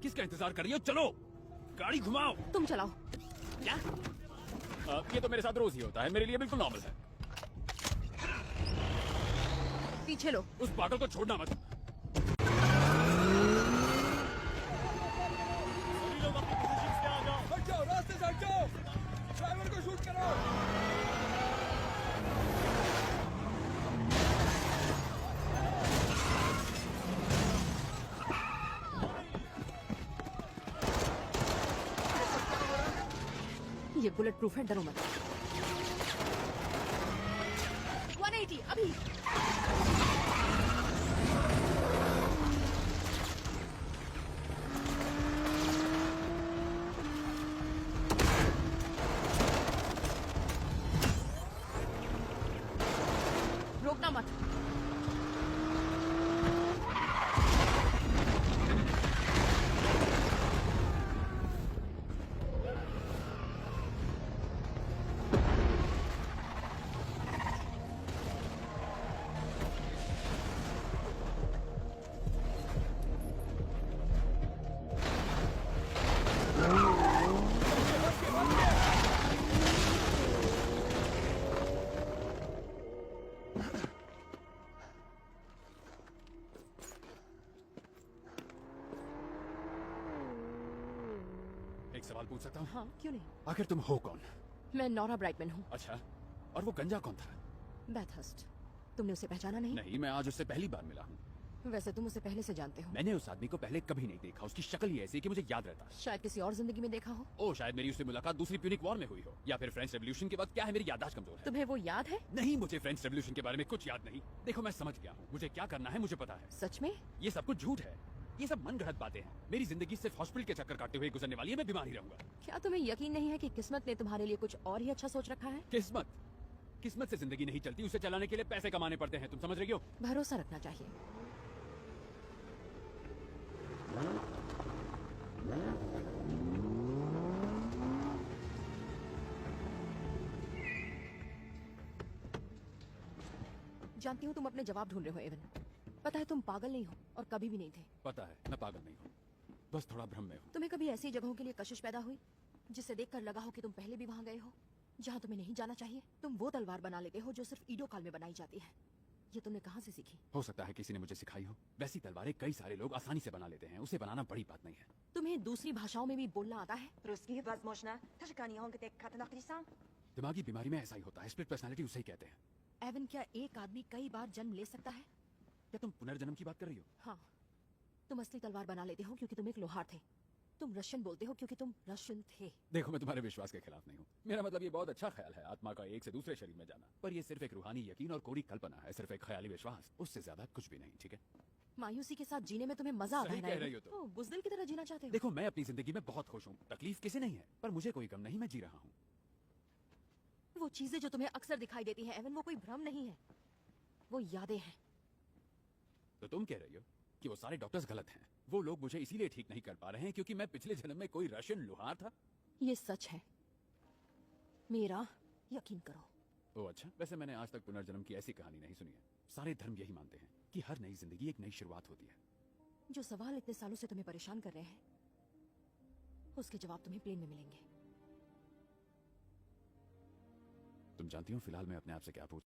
किसका इंतजार कर रही हो? चलो गाड़ी घुमाओ। तुम चलाओ। क्या? ये तो मेरे साथ रोज ही होता है, मेरे लिए बिल्कुल नॉर्मल है। पीछे लो। उस पागल को छोड़ना मत। सभी लोग अपनी पोजीशन पे आ जाओ। हट जाओ, रास्ते से हट जाओ। ड्राइवर को शूट करो। ये बुलेट प्रूफ है, डरो मत। 180 अभी। रोकना मत। एक सवाल पूछ सकता हूँ? हाँ, क्यों नहीं। आखिर तुम हो कौन? मैं नोरा ब्राइटमैन हूँ। अच्छा, और वो गंजा कौन था? बैथहर्स्ट। तुमने उसे पहचाना नहीं? नहीं, मैं आज उससे पहली बार मिला हूँ। वैसे तुम उसे पहले से जानते हो। मैंने उस आदमी को पहले कभी नहीं देखा। उसकी शक्ल ही ऐसी है कि मुझे याद रहता है। शायद किसी और जिंदगी में देखा हो। ओ, शायद मेरी उससे मुलाकात दूसरी प्यूनिक वॉर में हुई हो, या फिर फ्रेंच रेवोल्यूशन के बाद। क्या है, मेरी याददाश्त कमजोर है। तुम्हें वो याद है? नहीं, मुझे फ्रेंच रेवोल्यूशन के बारे में कुछ याद नहीं। देखो, मैं समझ गया हूँ मुझे क्या करना है, मुझे पता है। सच में? ये सब कुछ झूठ है। ये सब मन गढ़ंत बातें हैं। मेरी जिंदगी सिर्फ हॉस्पिटल के चक्कर काटते हुए गुजरने वाली है। मैं बीमार ही रहूंगा। क्या तुम्हें यकीन नहीं है कि किस्मत ने तुम्हारे लिए कुछ और ही अच्छा सोच रखा है? किस्मत? किस्मत से जिंदगी नहीं चलती, उसे चलाने के लिए पैसे कमाने पड़ते हैं। तुम समझ रही हो? भरोसा रखना चाहिए। जानती हूँ तुम अपने जवाब ढूंढ रहे हो एवन। पता है तुम पागल नहीं हो और कभी भी नहीं थे। पता है, मैं पागल नहीं हूँ, बस थोड़ा भ्रम में हूँ। तुम्हें कभी ऐसी जगहों के लिए कशिश पैदा हुई जिसे देखकर लगा हो कि तुम पहले भी वहां गए हो, जहां तुम्हें नहीं जाना चाहिए? तुम वो तलवार बना लेते हो जो सिर्फ ईडो काल में बनाई जाती है। ये तुमने कहाँ से सीखी? हो सकता है किसी ने मुझे सिखाई हो। वैसी तलवारें कई सारे लोग आसानी से बना लेते हैं। उसे बनाना बड़ी बात नहीं है। तुम्हें दूसरी भाषाओं में भी बोलना आता है? Ruski, возможно. Ты же каньон, где катанах лиса. दिमागी बीमारी में ऐसा ही होता है। स्प्लिट पर्सनालिटी उसे ही कहते हैं। एवन, क्या एक आदमी कई बार जन्म ले सकता है? क्या तुम पुनर्जन्म की बात कर रही हो? हाँ। तुम असली तलवार बना लेते हो क्योंकि तुम एक लोहार थे। तुम रशियन बोलते हो क्योंकि तुम रशियन थे। देखो, मैं तुम्हारे विश्वास के खिलाफ नहीं हूँ। मेरा मतलब ये बहुत अच्छा ख्याल है, आत्मा का एक से दूसरे शरीर में जाना। पर ये सिर्फ एक रूहानी यकीन और कोरी कल्पना है, सिर्फ एक ख्याली विश्वास, उससे ज्यादा कुछ भी नहीं। ठीक है? मायूसी के साथ जीने में तुम्हें मजा आता सही है ना? कह रही हो तुम। ओह, बुज़दिल की तरह जीना चाहते हो? देखो, मैं अपनी जिंदगी में बहुत खुश हूँ। तकलीफ किसी नहीं है, पर मुझे कोई गम नहीं। मैं जी रहा हूँ। वो चीजें जो तुम्हें अक्सर दिखाई देती हैं एवन, वो कोई भ्रम नहीं है, वो यादें हैं। तो तुम कह रही हो कि वो सारे डॉक्टर्स गलत हैं? वो लोग मुझे इसीलिए ठीक नहीं कर पा रहे हैं क्योंकि मैं पिछले जन्म में कोई रशियन लोहार था? ये सच है, मेरा यकीन करो। ओह अच्छा, वैसे मैंने आज तक पुनर्जन्म की ऐसी कहानी नहीं सुनी है। सारे धर्म यही मानते हैं कि हर नई जिंदगी एक नई शुरुआत होती है। जो सवाल इतने सालों से तुम्हें परेशान कर रहे हैं, उसके जवाब तुम्हें प्लेन में मिलेंगे। तुम जानती हो फिलहाल मैं अपने आप से क्या पूछ